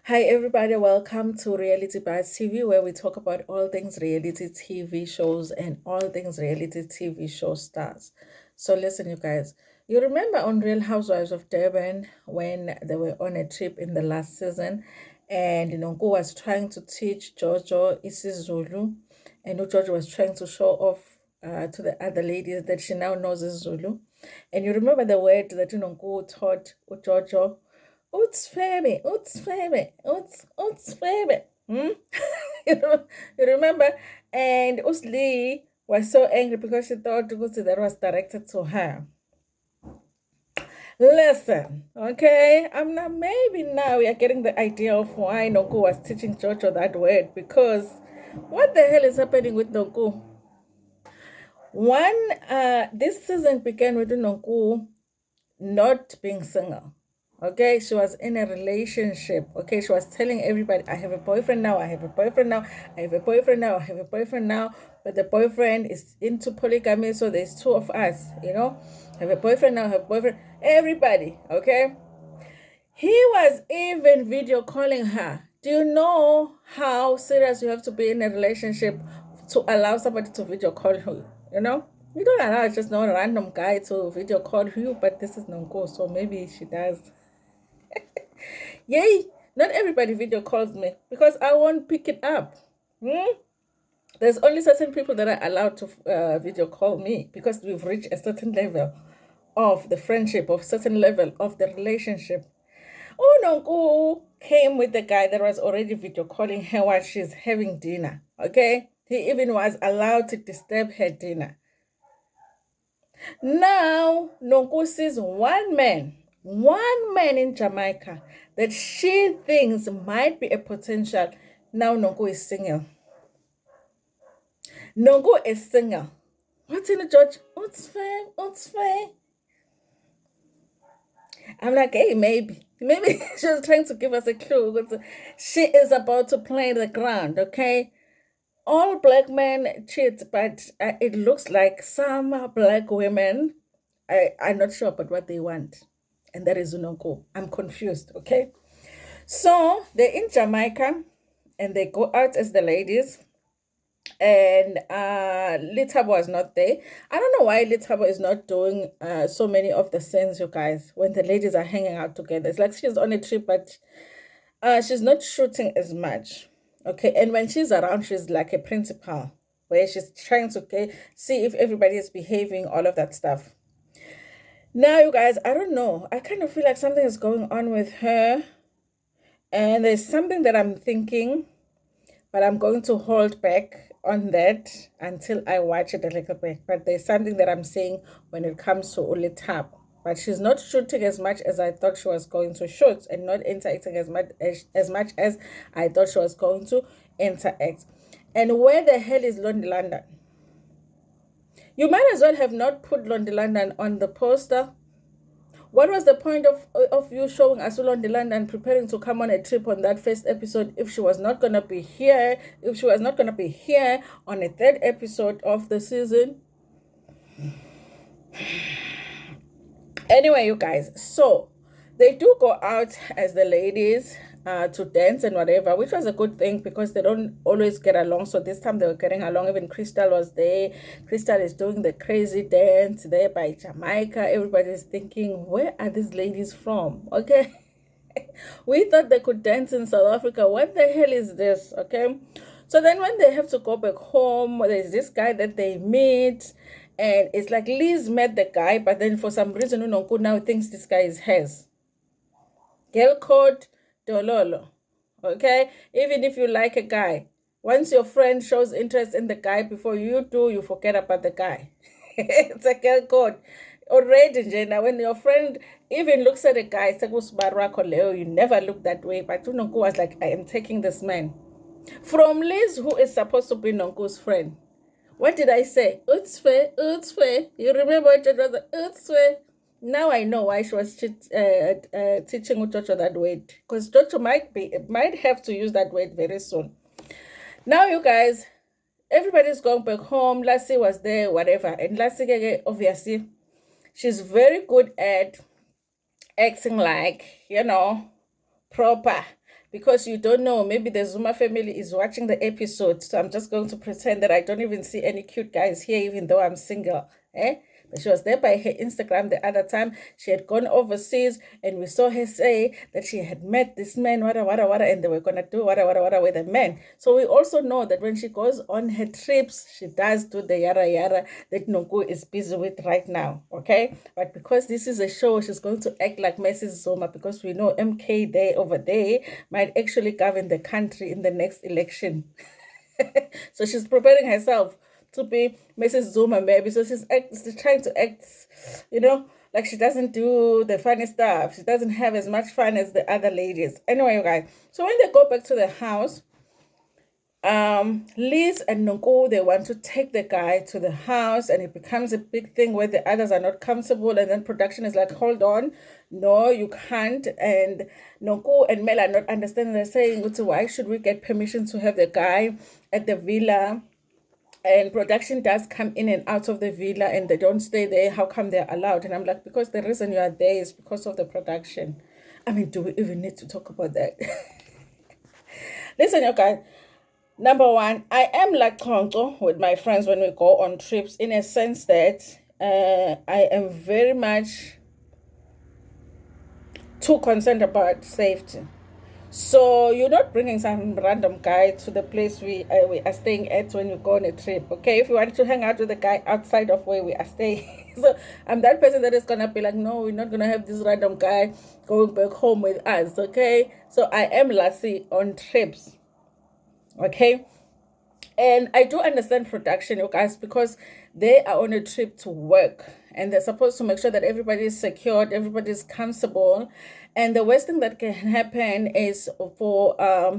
Hi, everybody. Welcome to Reality Bites TV, where we talk about all things reality TV shows and all things reality TV show stars. So, listen, you guys. You remember on Real Housewives of Durban when they were on a trip in the last season, and Nonku was trying to teach Jojo isiZulu, and Jojo was trying to show off to the other ladies that she now knows Zulu. And you remember the word that Nonku taught Jojo. Utsfebe, utsfebe, utsfebe. Hmm? You remember? And Usli was so angry because she thought Gucci that was directed to her. Listen, okay? I'm not maybe now we are getting the idea of why Nonku was teaching Jojo that word because what the hell is happening with Nonku? This season began with Nonku not being single. Okay, she was in a relationship. Okay, she was telling everybody, I have a boyfriend now, I have a boyfriend now, I have a boyfriend now, I have a boyfriend now. But the boyfriend is into polygamy, so there's two of us, I have a boyfriend now, I have a boyfriend. Everybody, okay? He was even video calling her. Do you know how serious you have to be in a relationship to allow somebody to video call you? You don't allow just no random guy to video call you, but this is Nonku, so maybe she does. Yay! Not everybody video calls me because I won't pick it up. There's only certain people that are allowed to video call me because we've reached a certain level of the friendship, of certain level of the relationship. Oh, Nonku came with the guy that was already video calling her while she's having dinner. Okay, he even was allowed to disturb her dinner. Now, Nonku sees one man in Jamaica that she thinks might be a potential. Now, Nonku is single. Nonku is single. What's in the judge? What's fair? What's fair? I'm like, hey, maybe she was trying to give us a clue. She is about to play the ground, okay? All black men cheat, but it looks like some black women are not sure about what they want. And that is Nonku. I'm confused, okay? So they're in Jamaica and they go out as the ladies. And Litabo was not there. I don't know why Litabo is not doing so many of the scenes, you guys, when the ladies are hanging out together. It's like she's on a trip, but she's not shooting as much. Okay, and when she's around, she's like a principal, where she's trying to see if everybody is behaving, all of that stuff. Now, you guys, I don't know. I kind of feel like something is going on with her. And there's something that I'm thinking, but I'm going to hold back on that until I watch it a little bit. But there's something that I'm saying when it comes to Ulitap. But she's not shooting as much as I thought she was going to shoot and not interacting as much as I thought she was going to interact. And where the hell is Lonely London? You might as well have not put Lonely London on the poster. What was the point of you showing us Lonely London preparing to come on a trip on that first episode if she was not going to be here, if she was not going to be here on a third episode of the season? Anyway, you guys, so they do go out as the ladies to dance and whatever, which was a good thing because they don't always get along. So this time they were getting along. Even Crystal was there. Crystal is doing the crazy dance there by Jamaica. Everybody's thinking, where are these ladies from? Okay. We thought they could dance in South Africa. What the hell is this? Okay. So then when they have to go back home, there's this guy that they meet. And it's like Liz met the guy, but then for some reason, Nonku now thinks this guy is hers. Girl code Dololo. Okay? Even if you like a guy, once your friend shows interest in the guy before you do, you forget about the guy. It's a girl code. Already, Jena, when your friend even looks at a guy, you never look that way. But Nonku was like, I am taking this man. From Liz, who is supposed to be Nonku's friend. What did I say? Utsfe, utsfe. You remember it was utsfe. Now I know why she was teaching Jojo that word. Because Jojo might have to use that word very soon. Now, you guys, everybody's going back home. Lassie was there, whatever. And Lassie, obviously, she's very good at acting like, proper. because you don't know, maybe the Zuma family is watching the episode. So I'm just going to pretend that I don't even see any cute guys here, even though I'm single. Eh? But she was there by her Instagram the other time. She had gone overseas, and we saw her say that she had met this man, and they were gonna do with a man. So we also know that when she goes on her trips, she does do the yara yara that Nonku is busy with right now. Okay, but because this is a show, she's going to act like Mrs. Zuma, because we know MK there over there might actually govern the country in the next election. So she's preparing herself to be Mrs. Zuma, maybe. So she's trying to act, like she doesn't do the funny stuff. She doesn't have as much fun as the other ladies. Anyway, you guys. So when they go back to the house, Liz and Nonku, they want to take the guy to the house, and it becomes a big thing where the others are not comfortable, and then production is like, hold on, no, you can't. And Nonku and Mel are not understanding. They're saying, why should we get permission to have the guy at the villa? And production does come in and out of the villa, and they don't stay there. How come they're allowed? And I'm like, because the reason you are there is because of the production. I mean, do we even need to talk about that? Listen, you guys. Number one, I am like Tonto with my friends when we go on trips, in a sense that I am very much too concerned about safety. So you're not bringing some random guy to the place we are staying at when we go on a trip, okay? If you want to hang out with a guy outside of where we are staying, so I'm that person that is gonna be like, no, we're not gonna have this random guy going back home with us, okay? So I am lassie on trips, okay? And I do understand production, you guys, because they are on a trip to work, and they're supposed to make sure that everybody is secured, everybody is comfortable. And the worst thing that can happen is for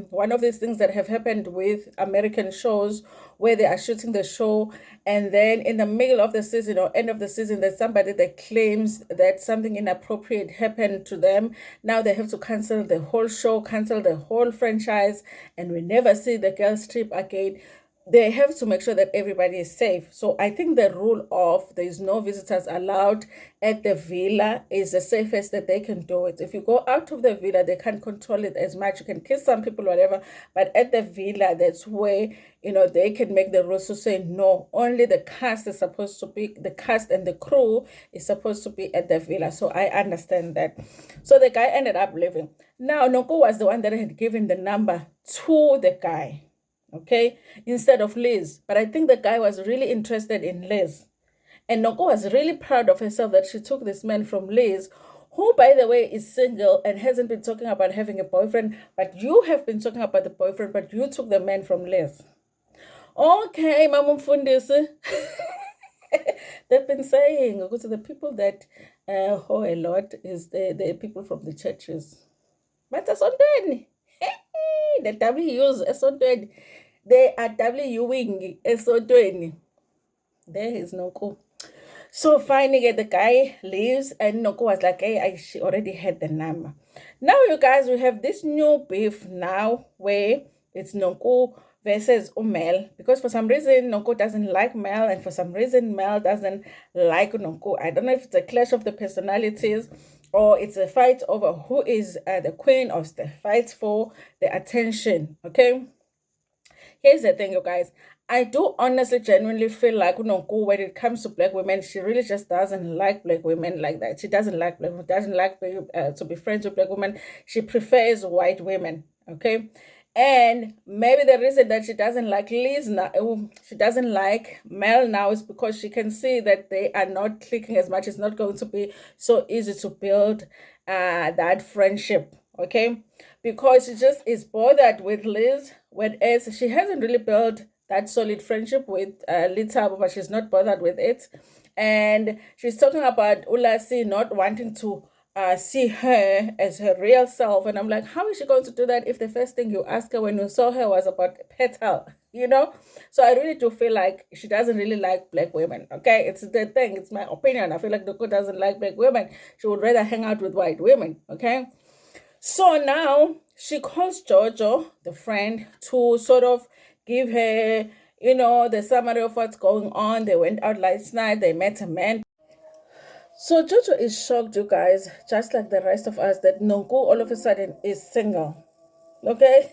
one of these things that have happened with American shows, where they are shooting the show, and then in the middle of the season or end of the season, there's somebody that claims that something inappropriate happened to them. Now they have to cancel the whole show, cancel the whole franchise, and we never see the girls' trip again. They have to make sure that everybody is safe. So I think the rule of there is no visitors allowed at the villa is the safest that they can do it. If you go out of the villa, they can't control it as much. You can kiss some people, whatever, but at the villa, that's where they can make the rules to say no. Only the cast is supposed to be, the cast and the crew is supposed to be at the villa. So I understand that. So the guy ended up leaving. Now Nonku was the one that had given the number to the guy, okay, instead of Liz. But I think the guy was really interested in Liz. And Nonku was really proud of herself that she took this man from Liz, who, by the way, is single and hasn't been talking about having a boyfriend. But you have been talking about the boyfriend, but you took the man from Liz. Okay, Mama Fundisi. They've been saying, to the people that hoe a lot is the people from the churches. But that's on the W's esontweni, they are Wing esontweni. There is Nonku. So finally the guy leaves, and Nonku was like, hey, she already had the number. Now you guys, we have this new beef now where it's Nonku versus Mel, because for some reason Nonku doesn't like Mel, and for some reason Mel doesn't like Nonku. I don't know if it's a clash of the personalities, or it's a fight over who is the queen, or the fight for the attention, okay? Here's the thing, you guys. I do honestly, genuinely feel like Nonku, when it comes to black women, she really just doesn't like black women like that. She doesn't like black women, doesn't like to be friends with black women. She prefers white women, okay? And maybe the reason that she doesn't like Liz now, she doesn't like Mel now, is because she can see that they are not clicking as much. It's not going to be so easy to build that friendship, okay? Because she just is bothered with Liz, whereas she hasn't really built that solid friendship with Lita, but she's not bothered with it. And she's talking about Ulasi not wanting to see her as her real self. And I'm like, how is she going to do that if the first thing you asked her when you saw her was about petal, So I really do feel like she doesn't really like black women, okay? It's the thing. It's my opinion. I feel like Nonku doesn't like black women. She would rather hang out with white women, okay? So now she calls Jojo, the friend, to sort of give her, the summary of what's going on. They went out last night. They met a man. So Jojo is shocked, you guys, just like the rest of us, that Nonku all of a sudden is single. okay?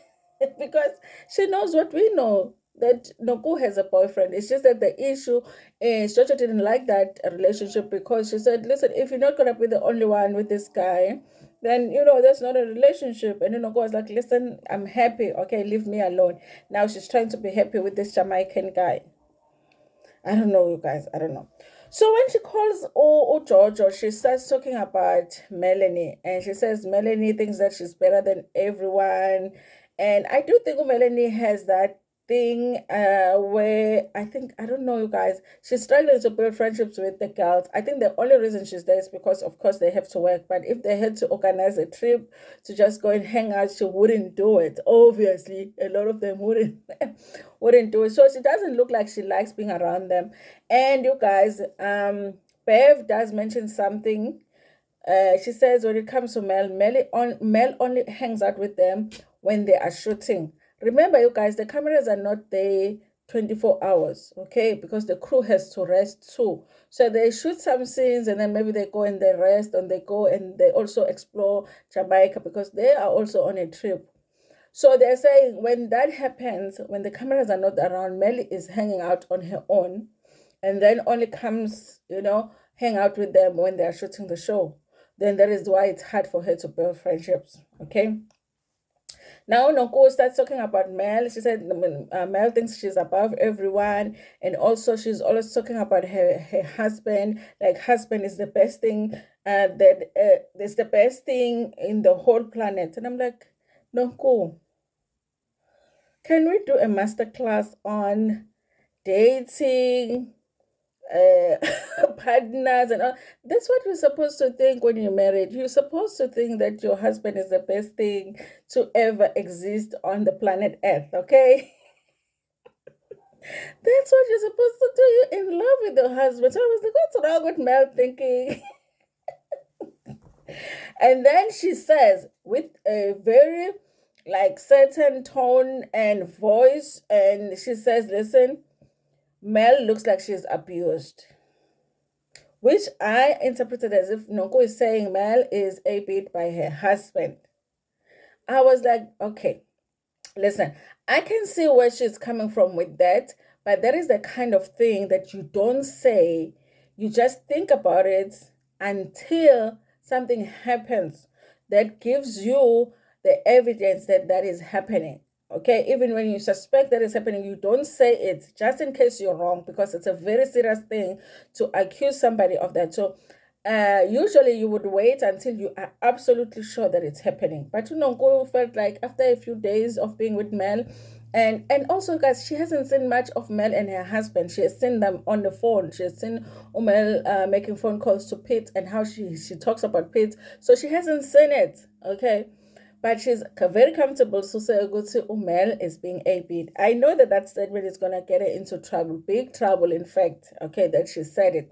Because she knows what we know, that Nonku has a boyfriend. It's just that the issue is Jojo didn't like that relationship because she said, listen, if you're not gonna be the only one with this guy, then that's not a relationship. And then Nonku was like, listen, I'm happy, okay, leave me alone. Now she's trying to be happy with this Jamaican guy. I don't know, you guys. I don't know. So when she calls Jojo, she starts talking about Melanie, and she says Melanie thinks that she's better than everyone. And I do think Melanie has that thing where I don't know, you guys, she's struggling to build friendships with the girls. I think the only reason she's there is because of course they have to work, but if they had to organize a trip to just go and hang out, she wouldn't do it. Obviously a lot of them wouldn't wouldn't do it. So she doesn't look like she likes being around them. And you guys, Bev does mention something. She says when it comes to Mel only hangs out with them when they are shooting. Remember, you guys, the cameras are not there 24 hours, okay? Because the crew has to rest too. So they shoot some scenes and then maybe they go and they rest and they go and they also explore Jamaica because they are also on a trip. So they're saying when that happens, when the cameras are not around, Melly is hanging out on her own and then only comes, hang out with them when they're shooting the show. Then that is why it's hard for her to build friendships. Okay. Now Nonku starts talking about Mel. She said Mel thinks she's above everyone, and also she's always talking about her husband. Like husband is the best thing. That is the best thing in the whole planet. And I'm like, Nonku, can we do a master class on dating, partners, and all? That's what you're supposed to think when you're married. You're supposed to think that your husband is the best thing to ever exist on the planet Earth, okay? That's what you're supposed to do. You're in love with your husband. So I was like, what's wrong with Mel thinking? And then she says, with a very like certain tone and voice, and she says, listen, Mel looks like she's abused, which I interpreted as if Nonko is saying Mel is abused by her husband. I was like, okay, listen, I can see where she's coming from with that, but that is the kind of thing that you don't say. You just think about it until something happens that gives you the evidence that that is happening. Okay, even when you suspect that is happening, you don't say it just in case you're wrong because it's a very serious thing to accuse somebody of that. So usually you would wait until you are absolutely sure that it's happening. But Nonko felt like after a few days of being with Mel, and also guys, she hasn't seen much of Mel and her husband. She has seen them on the phone. She has seen Mel making phone calls to Pete and how she talks about Pete. So she hasn't seen it. Okay. But she's very comfortable to say Ukuthi Umel is being a bit. I know that that statement is going to get her into trouble, big trouble, in fact, okay, that she said it.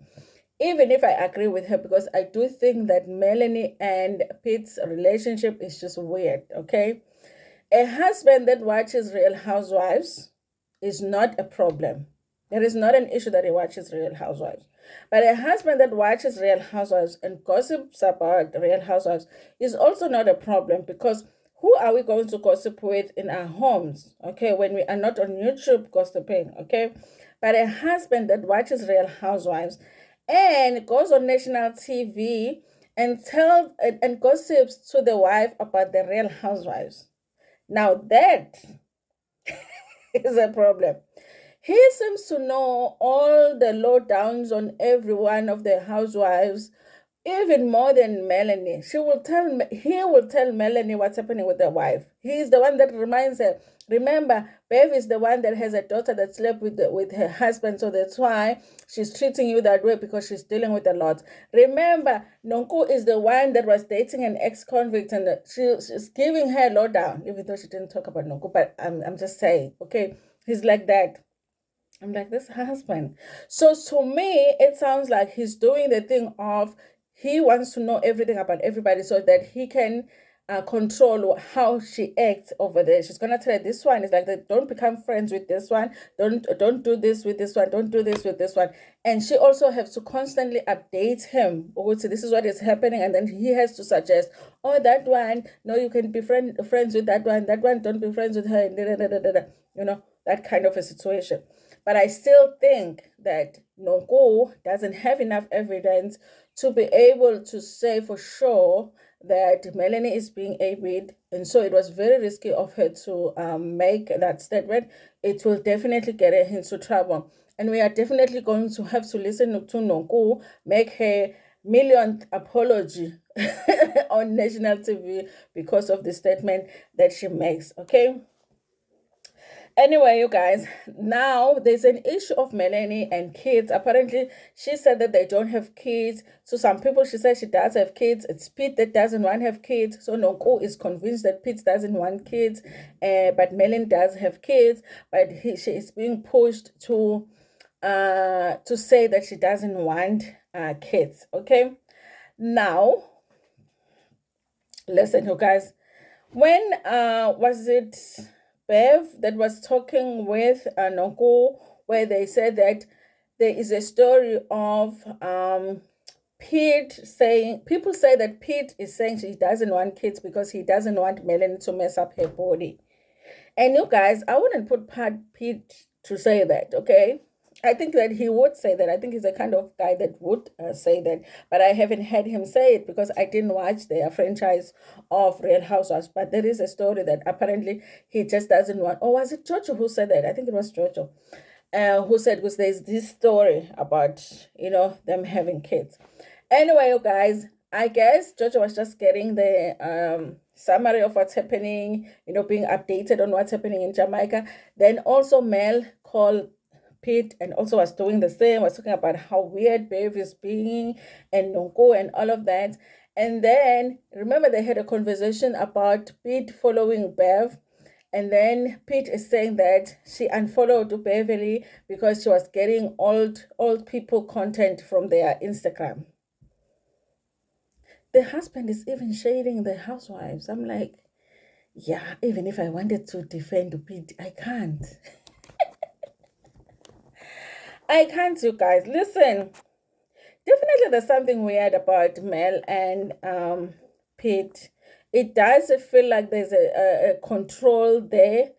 Even if I agree with her, because I do think that Melanie and Pete's relationship is just weird, okay? A husband that watches Real Housewives is not a problem. There is not an issue that he watches Real Housewives. But a husband that watches Real Housewives and gossips about Real Housewives is also not a problem because who are we going to gossip with in our homes, okay, when we are not on YouTube gossiping, okay? But a husband that watches Real Housewives and goes on national TV and tells and gossips to the wife about the Real Housewives. Now that is a problem. He seems to know all the lowdowns on every one of the housewives, even more than Melanie. He will tell Melanie what's happening with the wife. He's the one that reminds her. Remember, Bev is the one that has a daughter that slept with her husband, so that's why she's treating you that way because she's dealing with a lot. Remember, Nonku is the one that was dating an ex-convict and she's giving her lowdown, even though she didn't talk about Nonku, but I'm just saying, okay? He's like that. I'm like, this husband. So to me, it sounds like he's doing the thing of he wants to know everything about everybody so that he can control how she acts over there. She's gonna tell her this one is like that. Don't become friends with this one. Don't do this with this one. Don't do this with this one. And she also has to constantly update him. Oh, so this is what is happening, and then he has to suggest, oh, that one, no, you can be friends with that one. That one, don't be friends with her. That kind of a situation. But I still think that Nonku doesn't have enough evidence to be able to say for sure that Melanie is being AB'd, and so it was very risky of her to make that statement. It will definitely get her into trouble, and we are definitely going to have to listen to Nonku make her millionth apology on national TV because of the statement that she makes. Okay. Anyway, you guys, now there's an issue of Melanie and kids. Apparently, she said that they don't have kids. So some people, she said she does have kids. It's Pete that doesn't want to have kids. So Nonku is convinced that Pete doesn't want kids, but Melanie does have kids. But she is being pushed to say that she doesn't want kids. Okay, now listen, you guys. When was it Bev that was talking with Nonku, where they said that there is a story of Pete saying, people say that Pete is saying she doesn't want kids because he doesn't want Melanie to mess up her body. And you guys, I wouldn't put Pete to say that, okay? I think that he would say that. I think he's the kind of guy that would say that. But I haven't heard him say it because I didn't watch their franchise of Real Housewives. But there is a story that apparently he just doesn't want. Or was it Jojo who said that? I think it was Jojo who said, because there's this story about, them having kids. Anyway, you guys, I guess Jojo was just getting the summary of what's happening, being updated on what's happening in Jamaica. Then also Mel called Pete and also was doing the same, was talking about how weird Bev is being and Nonku and all of that. And then remember they had a conversation about Pete following Bev. And then Pete is saying that she unfollowed Beverly because she was getting old people content from their Instagram. The husband is even shading the housewives. I'm like, yeah, even if I wanted to defend Pete, I can't. I can't, you guys. Listen, definitely there's something weird about Mel and Pete. It does feel like there's a control there,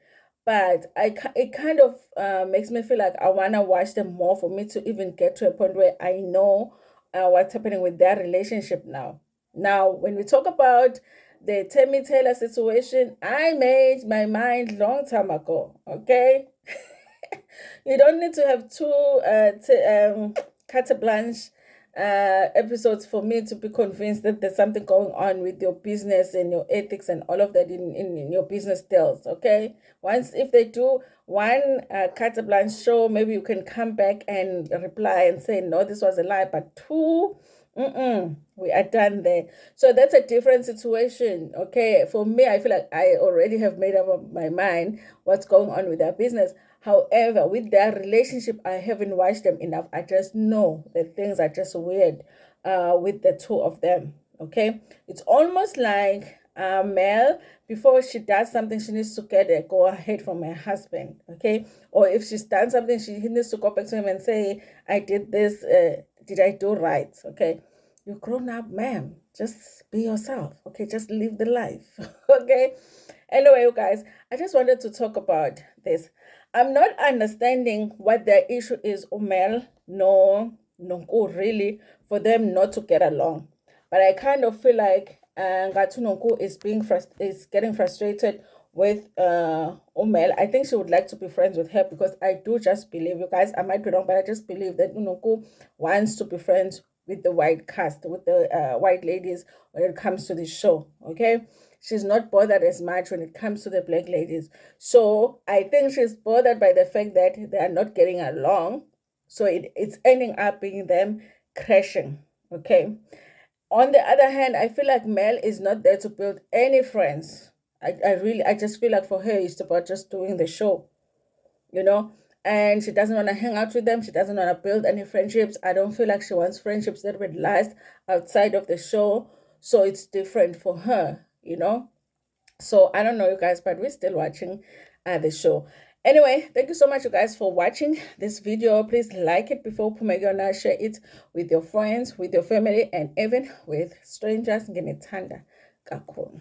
but it kind of makes me feel like I want to watch them more for me to even get to a point where I know what's happening with their relationship now. Now, when we talk about the Tammy Taylor situation, I made my mind long time ago, okay? You don't need to have two carte blanche episodes for me to be convinced that there's something going on with your business and your ethics and all of that in your business deals. Okay, once if they do one carte blanche show, maybe you can come back and reply and say no, this was a lie. But two, we are done there. So that's a different situation. Okay, for me, I feel like I already have made up my mind what's going on with their business. However, with their relationship, I haven't watched them enough. I just know that things are just weird with the two of them. Okay, it's almost like Mel, before she does something, she needs to get a go ahead from her husband. Okay, or if she's done something, she needs to go back to him and say, I did this, did I do right? Okay, you're grown up, ma'am. Just be yourself. Okay, just live the life. Okay. Anyway, you guys, I just wanted to talk about this. I'm not understanding what their issue is, Umel, no, Nonku, really, for them not to get along. But I kind of feel like Ngatu Nonku is getting frustrated with Umel. I think she would like to be friends with her because I do just believe, you guys, I might be wrong, but I just believe that Nonku wants to be friends with the white cast, with the white ladies when it comes to the show. Okay, she's not bothered as much when it comes to the black ladies. So I think she's bothered by the fact that they are not getting along. So it's ending up being them crashing. Okay. On the other hand, I feel like Mel is not there to build any friends. I just feel like for her it's about just doing the show, you know, and she doesn't want to hang out with them. She doesn't want to build any friendships. I don't feel like she wants friendships that would last outside of the show. So it's different for her, you know. So I don't know, you guys, but we're still watching the show. Anyway, thank you so much, you guys, for watching this video. Please like it before Pumegona, share it with your friends, with your family, and even with strangers. Nginithanda kakhulu.